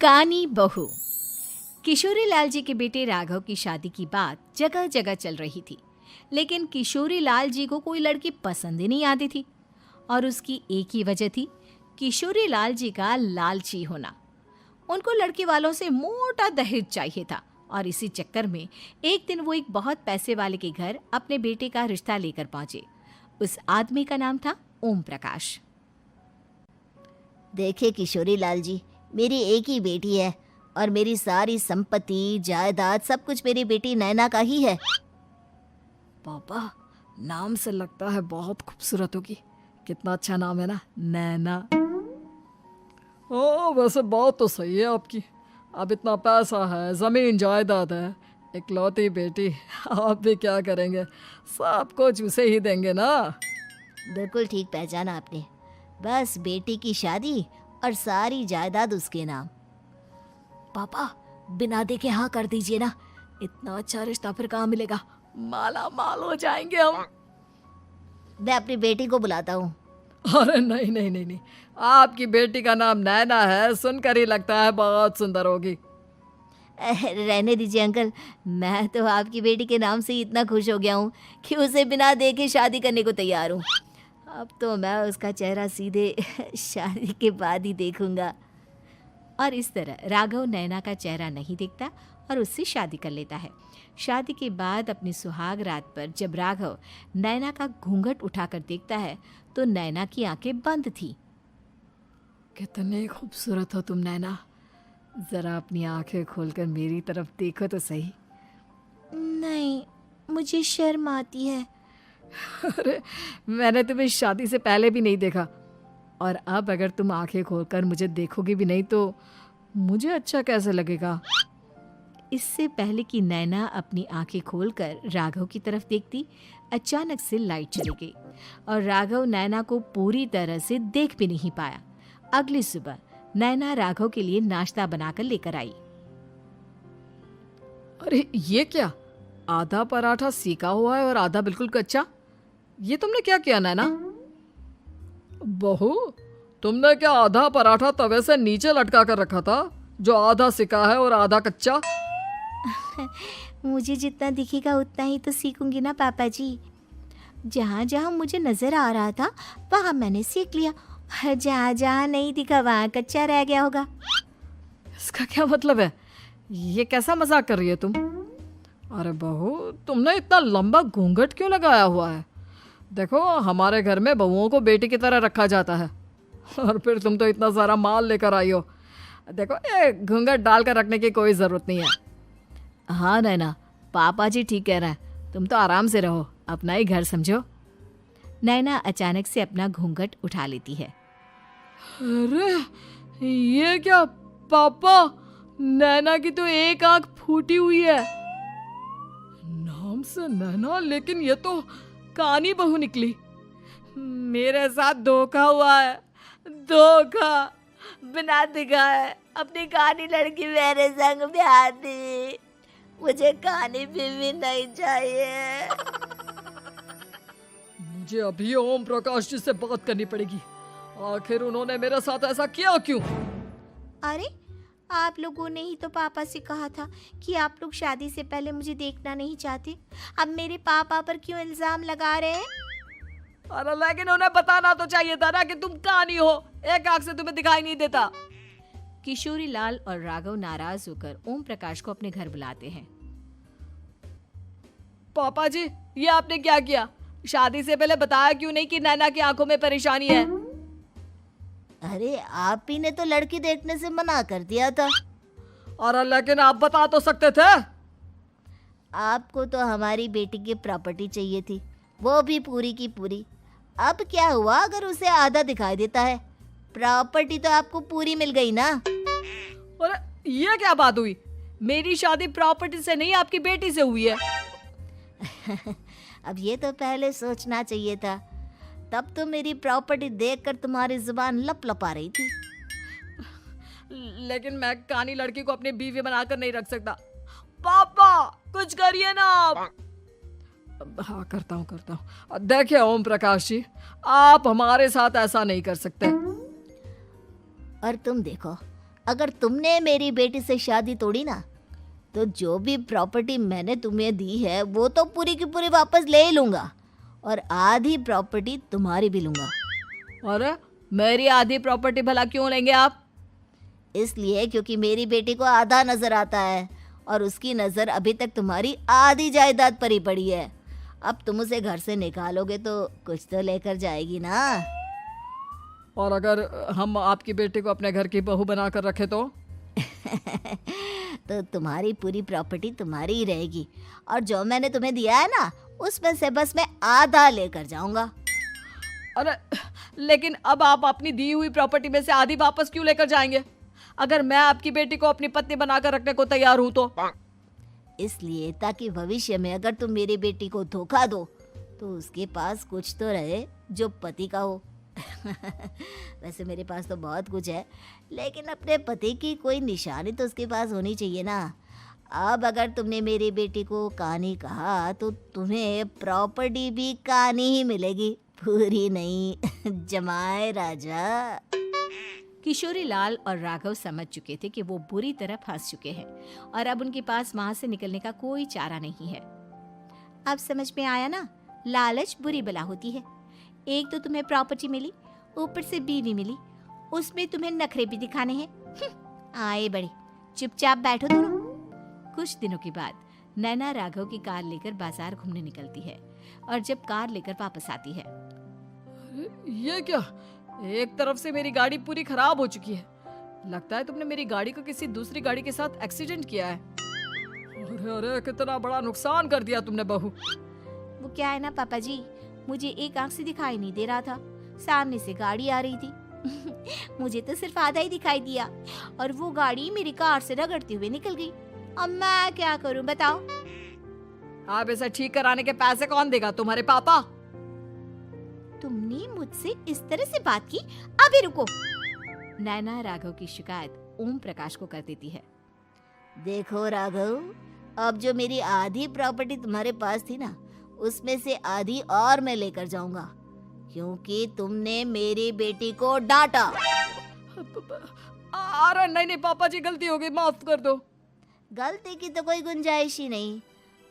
कानी बहू। किशोरी लाल जी के बेटे राघव की शादी की बात जगह जगह चल रही थी, लेकिन किशोरी लाल जी को कोई लड़की पसंद ही नहीं आती थी। और उसकी एक ही वजह थी, किशोरी लाल जी का लालची होना। उनको लड़की वालों से मोटा दहेज चाहिए था और इसी चक्कर में एक दिन वो एक बहुत पैसे वाले के घर अपने बेटे का रिश्ता लेकर पहुंचे। उस आदमी का नाम था ओम प्रकाश। देखिए किशोरी लाल जी, मेरी एक ही बेटी है और मेरी सारी संपत्ति जायदाद सब कुछ मेरी बेटी नैना का ही है। पापा, नाम से लगता है बहुत खूबसूरत होगी। कितना अच्छा नाम है ना, नैना। ओ, वैसे बात तो सही है आपकी। अब इतना पैसा है, जमीन जायदाद है, इकलौती बेटी, आप भी क्या करेंगे? सब कुछ उसे ही देंगे ना। बिल्कुल ठीक पहचाना आपने। बस बेटी की शादी और सारी जायदाद उसके नाम। पापा, बिना देखे हाँ कर दीजिए ना। इतना अच्छा रिश्ता फिर कहाँ मिलेगा? माला माल हो जाएंगे हम। मैं अपनी बेटी को बुलाता हूँ। अरे नहीं नहीं नहीं नहीं, आपकी बेटी का नाम नैना है, सुनकर ही लगता है बहुत सुंदर होगी। रहने दीजिए अंकल, मैं तो आपकी बेटी के नाम से ही इतना खुश हो गया हूँ कि उसे बिना देखे शादी करने को तैयार हूँ। अब तो मैं उसका चेहरा सीधे शादी के बाद ही देखूंगा। और इस तरह राघव नैना का चेहरा नहीं देखता और उससे शादी कर लेता है। शादी के बाद अपनी सुहाग रात पर जब राघव नैना का घूंघट उठाकर देखता है तो नैना की आंखें बंद थी। कितनी खूबसूरत हो तुम नैना, जरा अपनी आंखें खोलकर मेरी तरफ देखो तो सही। नहीं, मुझे शर्म आती है। अरे, मैंने तुम्हें शादी से पहले भी नहीं देखा, और अब अगर तुम आंखें खोलकर मुझे देखोगी भी नहीं तो मुझे अच्छा कैसे लगेगा? इससे पहले कि नैना अपनी आंखें खोलकर राघव की तरफ देखती, अचानक से लाइट चली गई और राघव नैना को पूरी तरह से देख भी नहीं पाया। अगली सुबह नैना राघव के लिए नाश्ता बनाकर लेकर आई। अरे ये क्या, आधा पराठा सीका हुआ है और आधा बिल्कुल कच्चा। ये तुमने क्या किया नैना? बहू, तुमने क्या आधा पराठा तवे से नीचे लटका कर रखा था, जो आधा सिका है और आधा कच्चा? मुझे जितना दिखेगा उतना ही तो सीखूंगी ना पापा जी। जहाँ जहाँ मुझे नजर आ रहा था वहाँ मैंने सीख लिया, जहाँ जहाँ नहीं दिखा वहाँ कच्चा रह गया होगा। इसका क्या मतलब है? ये कैसा मजाक कर रही है तुम? अरे बहू, तुमने इतना लंबा घूंघट क्यों लगाया हुआ है? देखो, हमारे घर में बहुओं को बेटी की तरह रखा जाता है, और फिर तुम तो इतना सारा माल लेकर आई हो। देखो, ये घूंघट डालकर रखने की कोई ज़रूरत नहीं है। हाँ नैना, पापा जी ठीक कह रहे हैं, तुम तो आराम से रहो, अपना ही घर समझो। नैना अचानक से अपना घूंघट उठा लेती है। अरे ये क्या पापा, नैना की तो एक आंख फूटी हुई है। नाम से नैना, लेकिन ये तो कानी बहू निकली। मेरे साथ धोखा हुआ है, धोखा। बिना दिखाए अपनी कानी लड़की मेरे संग ब्याह दी। मुझे कानी बीवी नहीं चाहिए। मुझे अभी ओम प्रकाश जी से बात करनी पड़ेगी। आखिर उन्होंने मेरे साथ ऐसा किया क्यों? अरे, आप लोगों ने ही तो पापा से कहा था कि आप लोग शादी से पहले मुझे देखना नहीं चाहते। अब मेरे पापा पर क्यों इल्जाम लगा रहे हैं? अरे लेकिन उन्हें बताना तो चाहिए था ना कि तुम कानी हो, एक आंख से तुम्हें दिखाई नहीं देता। किशोरी लाल और राघव नाराज होकर ओम प्रकाश को अपने घर बुलाते हैं। पापा जी, ये आपने क्या किया? शादी से पहले बताया क्यों नहीं कि नैना की आंखों में परेशानी है? अरे, आप ही ने तो लड़की देखने से मना कर दिया था। अरे लेकिन आप बता तो सकते थे। आपको तो हमारी बेटी की प्रॉपर्टी चाहिए थी, वो भी पूरी की पूरी। अब क्या हुआ अगर उसे आधा दिखाई देता है? प्रॉपर्टी तो आपको पूरी मिल गई ना। अरे ये क्या बात हुई? मेरी शादी प्रॉपर्टी से नहीं, आपकी बेटी से हुई है। अब ये तो पहले सोचना चाहिए था, तब तो मेरी प्रॉपर्टी देखकर तुम्हारी जुबान लप लपा रही थी। लेकिन मैं कानी लड़की को अपनी बीवी बनाकर नहीं रख सकता। पापा, कुछ करिए ना आप। हाँ, करता हूँ। देखिए ओम प्रकाश जी, आप हमारे साथ ऐसा नहीं कर सकते। और तुम देखो, अगर तुमने मेरी बेटी से शादी तोड़ी ना, तो जो भी प्रॉपर्टी मैंने तुम्हें दी है वो तो पूरी की पूरी वापस ले ही लूँगा, और आधी प्रॉपर्टी तुम्हारी भी लूँगा। अरे मेरी आधी प्रॉपर्टी भला क्यों लेंगे आप? इसलिए क्योंकि मेरी बेटी को आधा नज़र आता है और उसकी नज़र अभी तक तुम्हारी आधी जायदाद पर ही पड़ी है। अब तुम उसे घर से निकालोगे तो कुछ तो लेकर जाएगी ना। और अगर हम आपकी बेटी को अपने घर की बहू बना कर रखे तो? तो तुम्हारी पूरी प्रॉपर्टी तुम्हारी ही रहेगी, और जो मैंने तुम्हें दिया है ना, उसमें से बस मैं आधा लेकर जाऊंगा। अरे लेकिन अब आप अपनी दी हुई प्रॉपर्टी में से आधी वापस क्यों लेकर जाएंगे? अगर मैं आपकी बेटी को अपनी पत्नी बनाकर रखने को तैयार हूं तो? इसलिए ताकि भविष्य में अगर तुम मेरी बेटी को धोखा दो तो उसके पास कुछ तो रहे जो पति का हो। वैसे मेरे पास तो बहुत कुछ है, लेकिन अपने पति की कोई निशानी तो उसके पास होनी चाहिए ना। अब अगर तुमने मेरी बेटी को कानी कहा तो तुम्हें प्रॉपर्टी भी कानी ही मिलेगी, पूरी नहीं। जमाए राजा। किशोरी लाल और राघव समझ चुके थे कि वो बुरी तरह फंस चुके हैं और अब उनके पास वहां से निकलने का कोई चारा नहीं है। अब समझ में आया ना, लालच बुरी बला होती है। एक तो तुम्हें प्रॉपर्टी मिली, ऊपर से बीवी मिली, उसमें तुम्हें नखरे भी दिखाने हैं। आए बड़े, चुपचाप बैठो दोनों। कुछ दिनों के बाद नैना राघव की कार लेकर बाजार घूमने निकलती है और जब कार लेकर वापस आती है, ये क्या? एक तरफ से मेरी गाड़ी पूरी खराब हो चुकी है। लगता है तुमने मेरी गाड़ी को किसी दूसरी गाड़ी के साथ एक्सीडेंट किया है। अरे अरे कितना बड़ा नुकसान कर दिया तुमने बहू। वो क्या है ना पापा जी, मुझे एक आंख से दिखाई नहीं दे रहा था, सामने से गाड़ी आ रही थी। मुझे तो सिर्फ आधा ही दिखाई दिया और वो गाड़ी मेरी कार से रगड़ते हुए निकल गई। अब मैं क्या करूं बताओ? आप इसे ठीक कराने के पैसे कौन देगा? तुम्हारे पापा। तुमने मुझसे इस तरह से बात की? अभी रुको। नैना राघव की शिकायत ओम प्रकाश को कर देती है। देखो राघव, अब जो मेरी आधी प्रॉपर्टी तुम्हारे पास थी ना, उसमें से आधी और मैं लेकर जाऊंगा, क्योंकि तुमने मेरी बेटी को डांटा। अरे नहीं नहीं पापा जी, गलती हो गई, माफ कर दो। गलती की तो कोई गुंजाइश ही नहीं।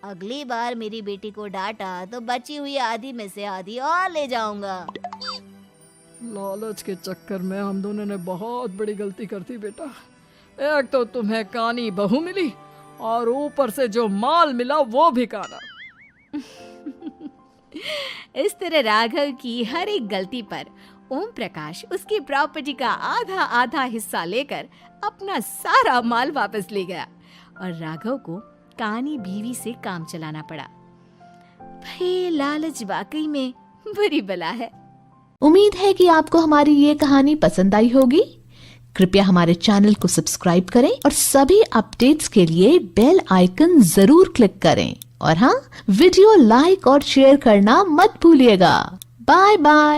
अगली बार मेरी बेटी को डांटा तो बची हुई आधी में से आधी और ले जाऊंगा। लालच के चक्कर में हम दोनों ने बहुत बड़ी गलती कर दी बेटा। एक तो तुम्हें कानी बहू मिली और ऊपर से जो माल मिला वो भी काना। इस तरह राघव की हर एक गलती पर ओम प्रकाश उसकी प्रॉपर्टी का आधा आधा हिस्सा लेकर अपना सारा माल वापस ले गया और राघव को कानी बीवी से काम चलाना पड़ा। भाई लालच वाकई में बुरी बला है। उम्मीद है कि आपको हमारी ये कहानी पसंद आई होगी। कृपया हमारे चैनल को सब्सक्राइब करें और सभी अपडेट्स के लिए बेल आइकन जरूर क्लिक करें। और हाँ, वीडियो लाइक और शेयर करना मत भूलिएगा। Bye bye.